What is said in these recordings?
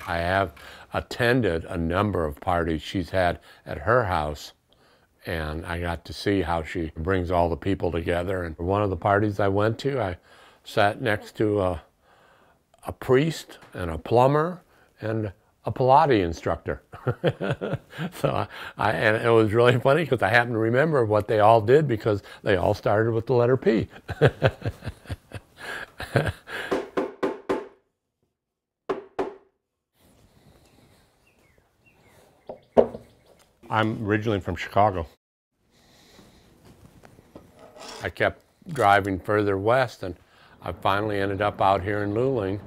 I have attended a number of parties she's had at her house, and I got to see how she brings all the people together. And one of the parties I went to, I sat next to a priest and a plumber and a Pilates instructor. So and it was really funny because I happen to remember what they all did because they all started with the letter P. I'm originally from Chicago. I kept driving further west, and I finally ended up out here in Luling.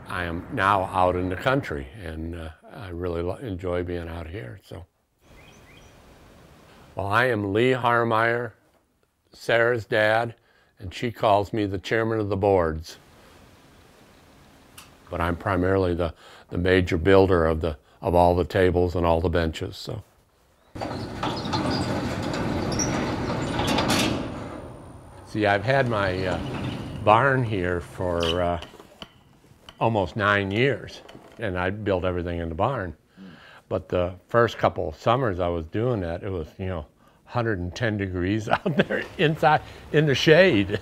I am now out in the country, and I really enjoy being out here. So, well, I am Lee Harmeyer, Sarah's dad, and she calls me the chairman of the boards. But I'm primarily the major builder of all the tables and all the benches. So. See, I've had my barn here for almost 9 years, and I built everything in the barn. But the first couple of summers I was doing that, it was, 110 degrees out there inside in the shade.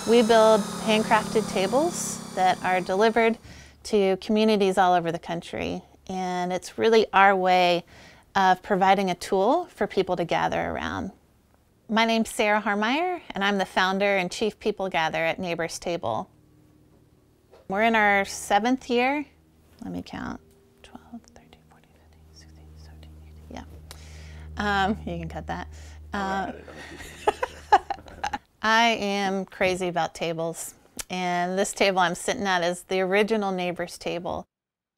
We build handcrafted tables that are delivered to communities all over the country, and it's really our way of providing a tool for people to gather around. My name's Sarah Harmeyer, and I'm the founder and chief people gather at Neighbors Table. We're in our 7th year. Let me count. 12, 13, 14, 15, 16, 17, 18, yeah. You can cut that. I am crazy about tables, and this table I'm sitting at is the original Neighbors Table.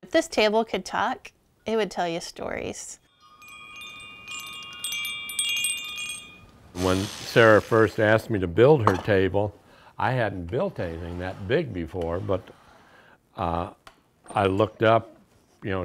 If this table could talk, it would tell you stories. When Sarah first asked me to build her table, I hadn't built anything that big before, but I looked up,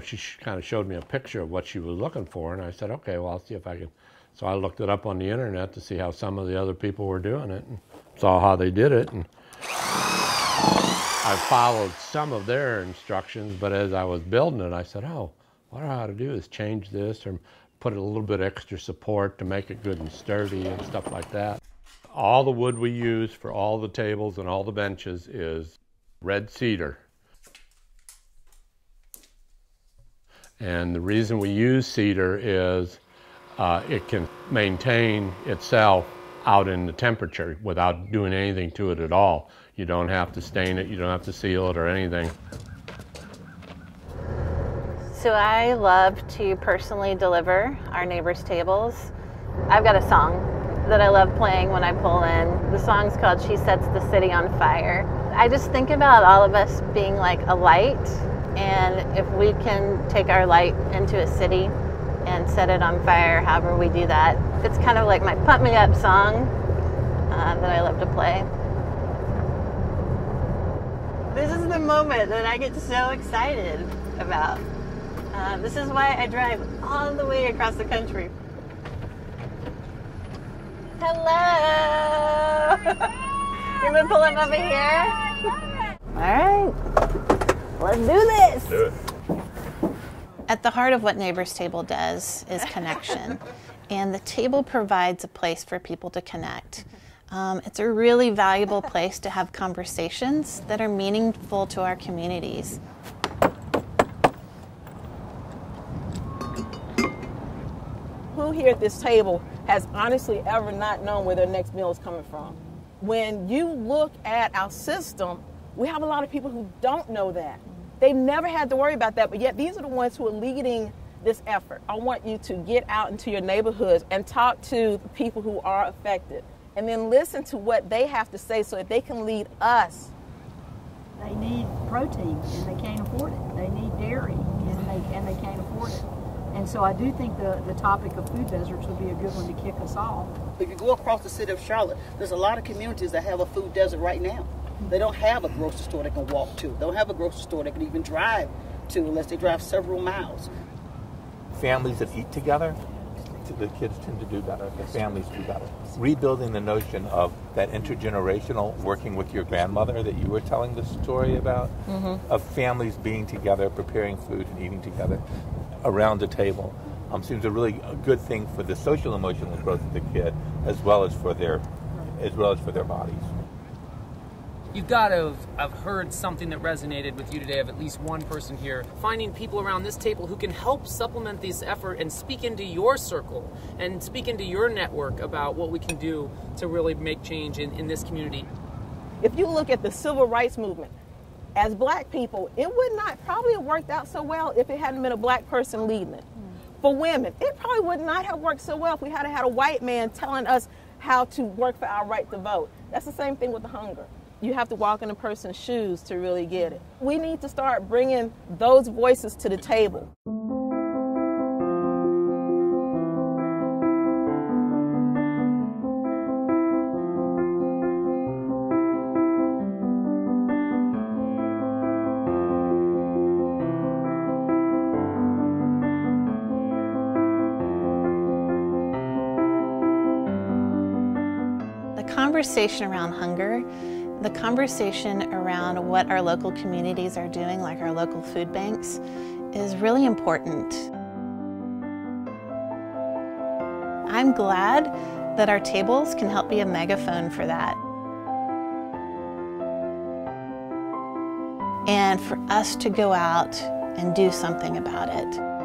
she kind of showed me a picture of what she was looking for, and I said, okay, well, I'll see if I can. So I looked it up on the internet to see how some of the other people were doing it and saw how they did it. And I followed some of their instructions, but as I was building it, I said, oh, what I ought to do is change this or put a little bit extra support to make it good and sturdy and stuff like that. All the wood we use for all the tables and all the benches is red cedar. And the reason we use cedar is it can maintain itself out in the temperature without doing anything to it at all. You don't have to stain it, you don't have to seal it or anything. So I love to personally deliver our neighbors' tables. I've got a song that I love playing when I pull in. The song's called She Sets the City on Fire. I just think about all of us being like a light, and if we can take our light into a city and set it on fire, however we do that. It's kind of like my pump me up song that I love to play. This is the moment that I get so excited about. This is why I drive all the way across the country. Hello! You want to pull up over here? All right, let's do this. Do it. At the heart of what Neighbors Table does is connection, and the table provides a place for people to connect. It's a really valuable place to have conversations that are meaningful to our communities. Who here at this table has honestly ever not known where their next meal is coming from? When you look at our system, we have a lot of people who don't know that. They've never had to worry about that, but yet these are the ones who are leading this effort. I want you to get out into your neighborhoods and talk to the people who are affected, and then listen to what they have to say so that they can lead us. They need protein and they can't afford it. They need dairy and they can't afford it. And so I do think the topic of food deserts would be a good one to kick us off. If you go across the city of Charlotte, there's a lot of communities that have a food desert right now. They don't have a grocery store they can walk to. They don't have a grocery store they can even drive to unless they drive several miles. families that eat together, the kids tend to do better, the families do better. Rebuilding the notion of that intergenerational working with your grandmother that you were telling the story about, of families being together, preparing food and eating together around the table, seems a really good thing for the social emotional growth of the kid as well as for their bodies. You've got to have heard something that resonated with you today, of at least one person here. Finding people around this table who can help supplement this effort and speak into your circle and speak into your network about what we can do to really make change in this community. If you look at the civil rights movement, as black people, it would not probably have worked out so well if it hadn't been a black person leading it. For women, it probably would not have worked so well if we had had a white man telling us how to work for our right to vote. That's the same thing with the hunger. You have to walk in a person's shoes to really get it. We need to start bringing those voices to the table. The conversation around hunger, the conversation around what our local communities are doing, like our local food banks, is really important. I'm glad that our tables can help be a megaphone for that. And for us to go out and do something about it.